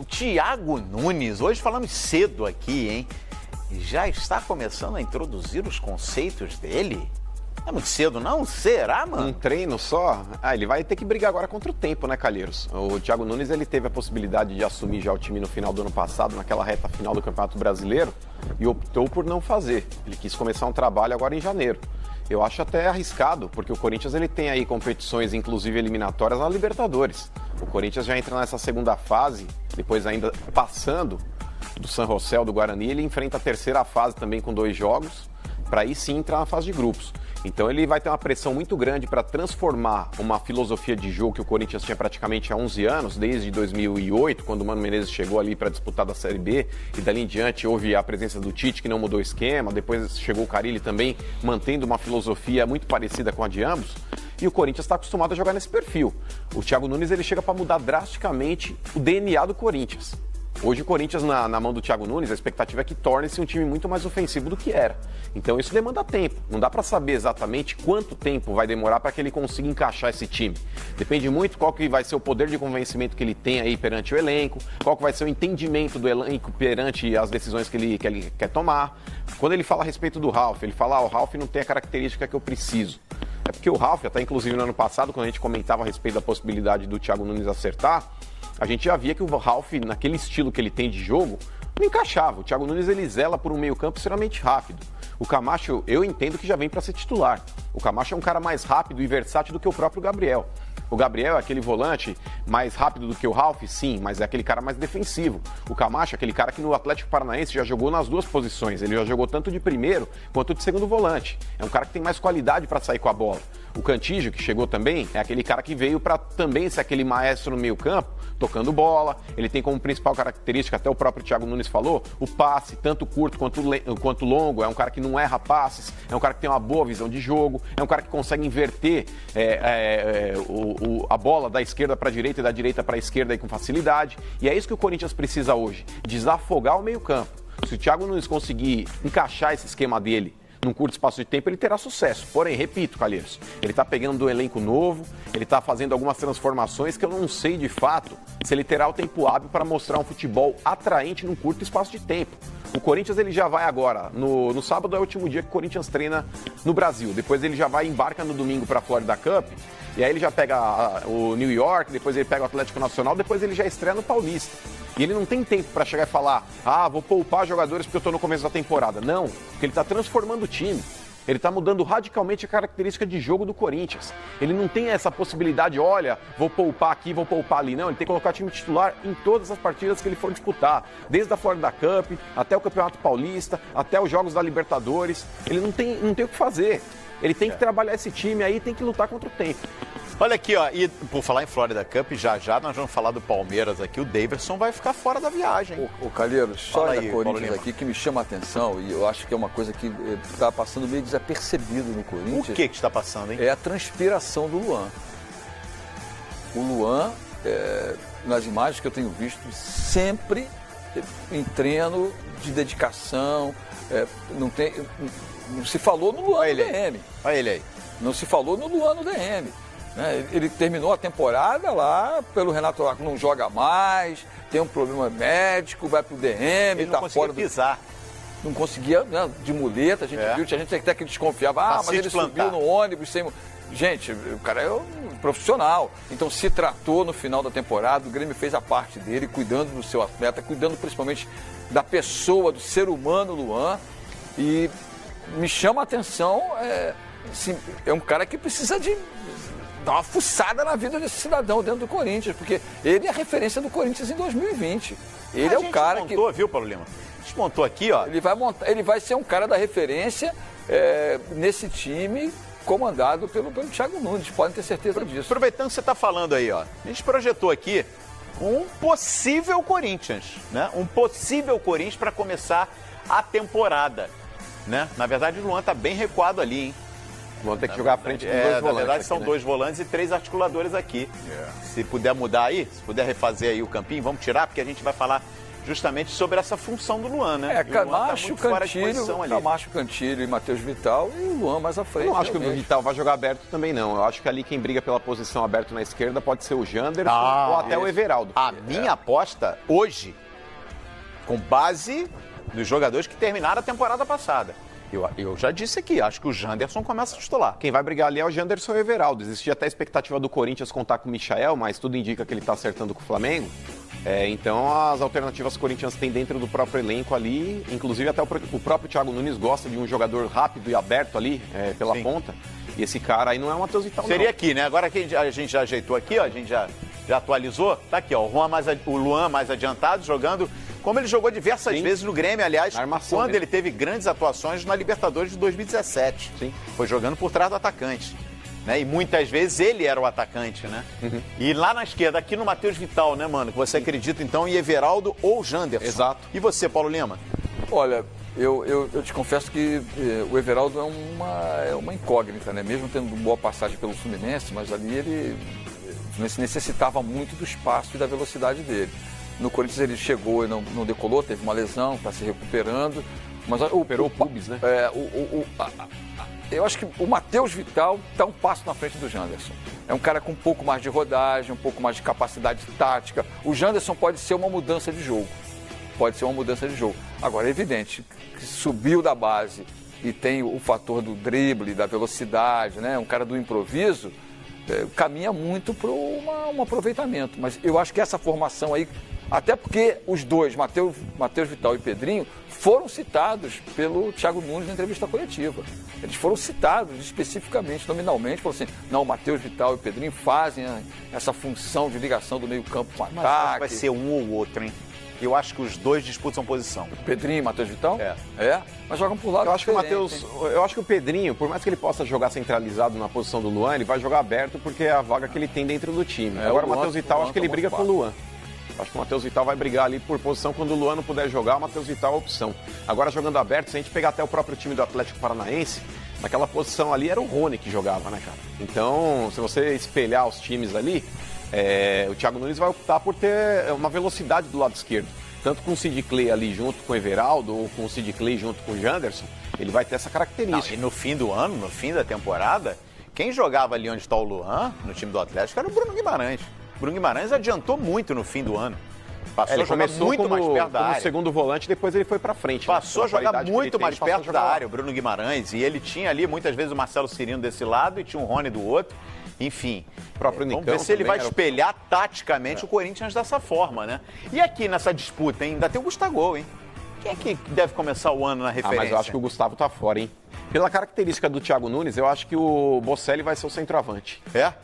Thiago Nunes, hoje falamos cedo aqui, hein? Já está começando a introduzir os conceitos dele? Não é muito cedo, não? Será, mano? Um treino só? Ele vai ter que brigar agora contra o tempo, né, Calheiros? O Thiago Nunes, ele teve a possibilidade de assumir já o time no final do ano passado, naquela reta final do Campeonato Brasileiro, e optou por não fazer. Ele quis começar um trabalho agora em janeiro. Eu acho até arriscado, porque o Corinthians ele tem aí competições, inclusive eliminatórias, na Libertadores. O Corinthians já entra nessa segunda fase, depois ainda passando do San José, do Guarani, ele enfrenta a terceira fase também com 2 jogos, para aí sim entrar na fase de grupos. Então ele vai ter uma pressão muito grande para transformar uma filosofia de jogo que o Corinthians tinha praticamente há 11 anos, desde 2008, quando o Mano Menezes chegou ali para disputar da Série B, e dali em diante houve a presença do Tite, que não mudou o esquema, depois chegou o Carille também, mantendo uma filosofia muito parecida com a de ambos, e o Corinthians está acostumado a jogar nesse perfil. O Thiago Nunes ele chega para mudar drasticamente o DNA do Corinthians. Hoje o Corinthians, na mão do Thiago Nunes, a expectativa é que torne-se um time muito mais ofensivo do que era. Então isso demanda tempo. Não dá para saber exatamente quanto tempo vai demorar para que ele consiga encaixar esse time. Depende muito qual que vai ser o poder de convencimento que ele tem aí perante o elenco, qual que vai ser o entendimento do elenco perante as decisões que ele quer tomar. Quando ele fala a respeito do Ralf, ele fala, o Ralf não tem a característica que eu preciso. É porque o Ralf, até inclusive no ano passado, quando a gente comentava a respeito da possibilidade do Thiago Nunes acertar, a gente já via que o Ralf, naquele estilo que ele tem de jogo, não encaixava. O Thiago Nunes, ele zela por um meio-campo extremamente rápido. O Camacho, eu entendo que já vem para ser titular. O Camacho é um cara mais rápido e versátil do que o próprio Gabriel. O Gabriel é aquele volante mais rápido do que o Ralf, sim, mas é aquele cara mais defensivo. O Camacho é aquele cara que no Atlético Paranaense já jogou nas 2 posições. Ele já jogou tanto de primeiro quanto de segundo volante. É um cara que tem mais qualidade para sair com a bola. O Cantígio, que chegou também, é aquele cara que veio para também ser aquele maestro no meio-campo, tocando bola. Ele tem como principal característica, até o próprio Thiago Nunes falou, o passe, tanto curto quanto longo. É um cara que não erra passes, é um cara que tem uma boa visão de jogo, é um cara que consegue inverter a bola da esquerda para a direita e da direita para a esquerda aí com facilidade. E é isso que o Corinthians precisa hoje, desafogar o meio-campo. Se o Thiago Nunes conseguir encaixar esse esquema dele num curto espaço de tempo, ele terá sucesso. Porém, repito, Calheiros, ele está pegando um elenco novo, ele está fazendo algumas transformações que eu não sei de fato se ele terá o tempo hábil para mostrar um futebol atraente num curto espaço de tempo. O Corinthians ele já vai agora, no sábado é o último dia que o Corinthians treina no Brasil, depois ele já vai embarca no domingo para a Florida Cup, e aí ele já pega o New York, depois ele pega o Atlético Nacional, depois ele já estreia no Paulista. E ele não tem tempo para chegar e falar, vou poupar jogadores porque eu estou no começo da temporada. Não, porque ele está transformando o time. Ele está mudando radicalmente a característica de jogo do Corinthians. Ele não tem essa possibilidade, olha, vou poupar aqui, vou poupar ali. Não, ele tem que colocar time titular em todas as partidas que ele for disputar. Desde a Florida Cup, até o Campeonato Paulista, até os jogos da Libertadores. Ele não tem o que fazer. Ele tem que trabalhar esse time aí, tem que lutar contra o tempo. Olha aqui, ó, e por falar em Florida Cup, já nós vamos falar do Palmeiras aqui, o Daverson vai ficar fora da viagem. O Calheiros, só aí, da Corinthians aqui que me chama a atenção, e eu acho que é uma coisa que está passando meio desapercebido no Corinthians. O que está passando, hein? É a transpiração do Luan. O Luan, nas imagens que eu tenho visto, sempre em treino de dedicação, não se falou no Luan no DM. Olha ele aí. Não se falou no Luan no DM. Ele terminou a temporada lá, pelo Renato não joga mais, tem um problema médico, vai pro DM, ele não fora pisar. Não conseguia, de muleta, a gente viu, tinha gente até que desconfiava, mas ele subiu no ônibus sem... Gente, o cara é um profissional, então se tratou no final da temporada, o Grêmio fez a parte dele, cuidando do seu atleta, cuidando principalmente da pessoa, do ser humano Luan, e me chama a atenção, é um cara que precisa de dar uma fuçada na vida desse cidadão dentro do Corinthians, porque ele é a referência do Corinthians em 2020. Ele é o cara que... viu, Paulo Lima? Desmontou aqui, ó. Ele vai ser um cara da referência nesse time comandado pelo Thiago Nunes, podem ter certeza disso. Aproveitando que você está falando aí, ó, a gente projetou aqui um possível Corinthians, né? Um possível Corinthians para começar a temporada, né? Na verdade, o Luan tá bem recuado ali, hein? Vão ter que jogar à frente com 2 volantes. Na verdade, aqui, são 2 volantes e 3 articuladores aqui. Se puder mudar aí, se puder refazer aí o campinho, vamos tirar, porque a gente vai falar justamente sobre essa função do Luan, né? Camacho, Cantilho e Matheus Vital e o Luan mais à frente. Eu não acho que o Vital vai jogar aberto também, não. Eu acho que ali quem briga pela posição aberta na esquerda pode ser o Janderson ou até o Everaldo. A minha aposta hoje, com base nos jogadores que terminaram a temporada passada. Eu já disse aqui, acho que o Janderson começa a titular. Quem vai brigar ali é o Janderson e o Everaldo. Existia até a expectativa do Corinthians contar com o Michael, mas tudo indica que ele está acertando com o Flamengo. Então as alternativas que o Corinthians tem dentro do próprio elenco ali, inclusive até o próprio Thiago Nunes gosta de um jogador rápido e aberto ali pela ponta. E esse cara aí não é o Matheus Vital, Seria aqui, né? Agora que a gente já ajeitou aqui, ó, a gente já atualizou. Tá aqui, ó, o Luan mais adiantado, jogando como ele jogou diversas vezes no Grêmio, aliás, quando ele teve grandes atuações na Libertadores de 2017. Sim. Foi jogando por trás do atacante. Né? E muitas vezes ele era o atacante, né? Uhum. E lá na esquerda, aqui no Matheus Vital, né, mano? Que você acredita, então, em Everaldo ou Janderson. Exato. E você, Paulo Lima? Olha, eu te confesso que o Everaldo é uma incógnita, né? Mesmo tendo boa passagem pelo Fluminense, mas ali ele necessitava muito do espaço e da velocidade dele. No Corinthians ele chegou e não decolou, teve uma lesão, está se recuperando. Mas recuperou o pubis, né? Eu acho que o Matheus Vital está um passo na frente do Janderson. É um cara com um pouco mais de rodagem, um pouco mais de capacidade tática. O Janderson pode ser uma mudança de jogo. Agora, é evidente que subiu da base e tem o fator do drible, da velocidade, né? Um cara do improviso, caminha muito para um aproveitamento. Mas eu acho que essa formação aí, até porque os dois, Matheus Vital e Pedrinho, foram citados pelo Thiago Nunes na entrevista coletiva. Eles foram citados especificamente, nominalmente, falaram assim, não, o Matheus Vital e o Pedrinho fazem essa função de ligação do meio-campo com o ataque. Mas vai ser um ou outro, hein? Eu acho que os dois disputam posição. Pedrinho e Matheus Vital? Mas jogam por lado. Eu acho que o Pedrinho, por mais que ele possa jogar centralizado na posição do Luan, ele vai jogar aberto porque é a vaga que ele tem dentro do time. Agora o Matheus Vital, acho que ele briga com o Luan. Acho que o Matheus Vital vai brigar ali por posição. Quando o Luan não puder jogar, o Matheus Vital é a opção. Agora, jogando aberto, se a gente pegar até o próprio time do Atlético Paranaense, naquela posição ali era o Rony que jogava, né, cara? Então, se você espelhar os times ali, o Thiago Nunes vai optar por ter uma velocidade do lado esquerdo. Tanto com o Sid Clay ali junto com o Everaldo, ou com o Sid Clay junto com o Janderson, ele vai ter essa característica. E no fim do ano, no fim da temporada, quem jogava ali onde está o Luan, no time do Atlético, era o Bruno Guimarães. O Bruno Guimarães adiantou muito no fim do ano. Passou a jogar muito mais perto da área. Como segundo volante, depois ele foi para frente. Passou a jogar muito mais perto da área, o Bruno Guimarães. E ele tinha ali, muitas vezes, o Marcelo Cirino desse lado e tinha o Rony do outro. Enfim, vamos ver se ele vai espelhar taticamente o Corinthians dessa forma, né? E aqui nessa disputa, hein, ainda tem o Gustavo, hein? Quem é que deve começar o ano na referência? Mas eu acho que o Gustavo tá fora, hein? Pela característica do Thiago Nunes, eu acho que o Bocelli vai ser o centroavante.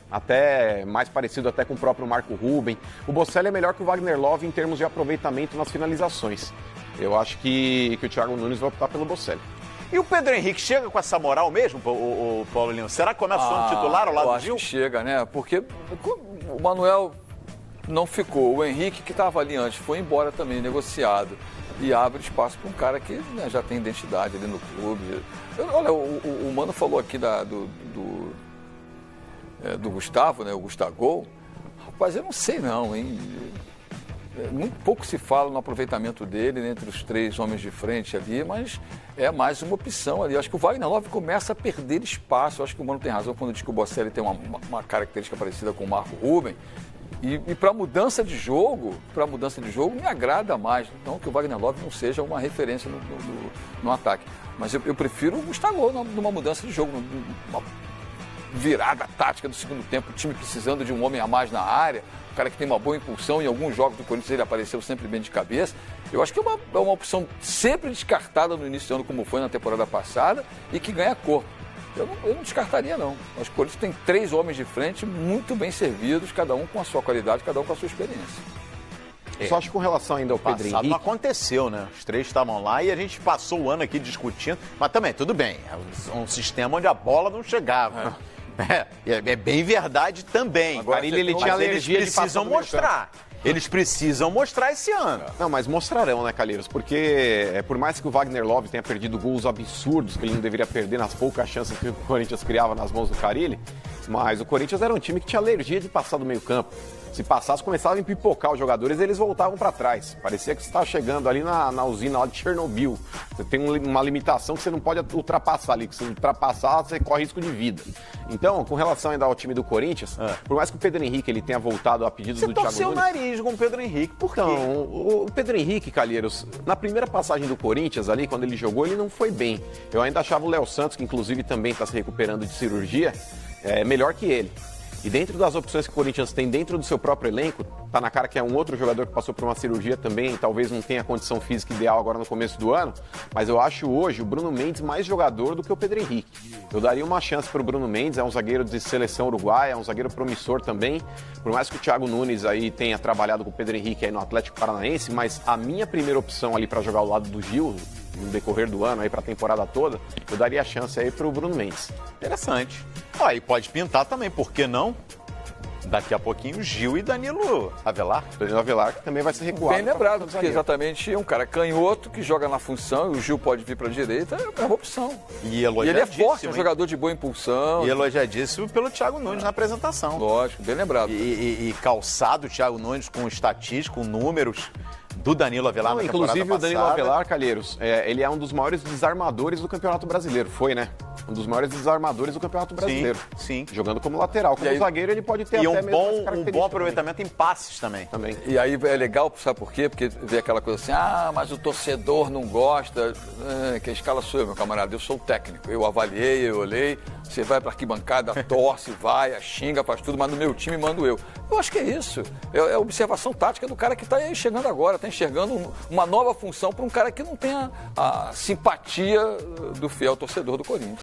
Até mais parecido até com o próprio Marco Ruben. O Bocelli é melhor que o Wagner Love em termos de aproveitamento nas finalizações. Eu acho que o Thiago Nunes vai optar pelo Bocelli. E o Pedro Henrique chega com essa moral mesmo, o Paulo Lima? Será que começa o ano titular ao lado do Gil? Acho que chega, né? Porque o Manuel não ficou. O Henrique, que estava ali antes, foi embora também, negociado. E abre espaço para um cara que, né, já tem identidade ali no clube. Olha, o Mano falou aqui do Gustavo, né? O Gustavo. Rapaz, eu não sei não, hein? Muito pouco se fala no aproveitamento dele entre os três homens de frente ali, mas é mais uma opção ali. Eu acho que o Wagner Love começa a perder espaço. Eu acho que o Mano tem razão quando diz que o Bocelli tem uma característica parecida com o Marco Ruben. E para mudança de jogo, me agrada mais. Então, que o Wagner Love não seja uma referência no ataque. Mas eu prefiro o Gustavo numa mudança de jogo, numa virada tática do segundo tempo, o time precisando de um homem a mais na área, um cara que tem uma boa impulsão. Em alguns jogos do Corinthians ele apareceu sempre bem de cabeça. Eu acho que é uma opção sempre descartada no início do ano, como foi na temporada passada, e que ganha corpo. Eu não descartaria, não. Acho que o Corinthians tem 3 homens de frente muito bem servidos, cada um com a sua qualidade, cada um com a sua experiência. Só acho que com relação ainda ao Pedro Henrique... não aconteceu, né? Os 3 estavam lá e a gente passou o ano aqui discutindo. Mas também, tudo bem, é um sistema onde a bola não chegava. É bem verdade também. Agora ele tinha alergia de passar. Eles precisam mostrar esse ano. Não, mas mostrarão, né, Calheiros? Porque por mais que o Wagner Love tenha perdido gols absurdos, que ele não deveria perder nas poucas chances que o Corinthians criava nas mãos do Carille, mas o Corinthians era um time que tinha alergia de passar do meio campo. Se passasse, começava a pipocar os jogadores e eles voltavam para trás. Parecia que você estava chegando ali na usina lá de Chernobyl. Você tem uma limitação que você não pode ultrapassar ali, que se ultrapassar, você corre risco de vida. Então, com relação ainda ao time do Corinthians, por mais que o Pedro Henrique ele tenha voltado a pedido do Thiago Nunes... Você torceu o nariz com o Pedro Henrique, por quê? Então, o Pedro Henrique, Calheiros, na primeira passagem do Corinthians ali, quando ele jogou, ele não foi bem. Eu ainda achava o Léo Santos, que inclusive também está se recuperando de cirurgia, melhor que ele. E dentro das opções que o Corinthians tem dentro do seu próprio elenco, tá na cara que é um outro jogador que passou por uma cirurgia também, talvez não tenha a condição física ideal agora no começo do ano, mas eu acho hoje o Bruno Mendes mais jogador do que o Pedro Henrique. Eu daria uma chance para o Bruno Mendes, é um zagueiro de seleção uruguaia, é um zagueiro promissor também, por mais que o Thiago Nunes aí tenha trabalhado com o Pedro Henrique aí no Atlético Paranaense, mas a minha primeira opção ali para jogar ao lado do Gil, no decorrer do ano, aí para a temporada toda, eu daria a chance aí para o Bruno Mendes. Interessante. E pode pintar também, por que não? Daqui a pouquinho, Gil e Danilo Avelar. Danilo Avelar, que também vai ser recuado. Bem lembrado, porque exatamente um cara canhoto que joga na função, e o Gil pode vir para a direita, é uma opção. E ele é forte, é um jogador de boa impulsão. E elogiadíssimo pelo Thiago Nunes na apresentação. Lógico, bem lembrado. E calçado o Thiago Nunes com estatística, com números do Danilo Avelar na temporada inclusive, passada. O Danilo Avelar, Calheiros, ele é um dos maiores desarmadores do Campeonato Brasileiro. Foi, né? Um dos maiores desarmadores do Campeonato Brasileiro. Sim. Jogando como lateral. Como zagueiro, ele pode ter até mesmo um bom aproveitamento em passes também. E aí é legal, sabe por quê? Porque vê aquela coisa assim, mas o torcedor não gosta. Que a escala sou eu, meu camarada. Eu sou o técnico. Eu avaliei, eu olhei. Você vai para arquibancada, torce, vai, xinga, faz tudo, mas no meu time mando eu. Eu acho que é isso. É a observação tática do cara que está aí chegando agora, está enxergando uma nova função para um cara que não tem a simpatia do fiel torcedor do Corinthians.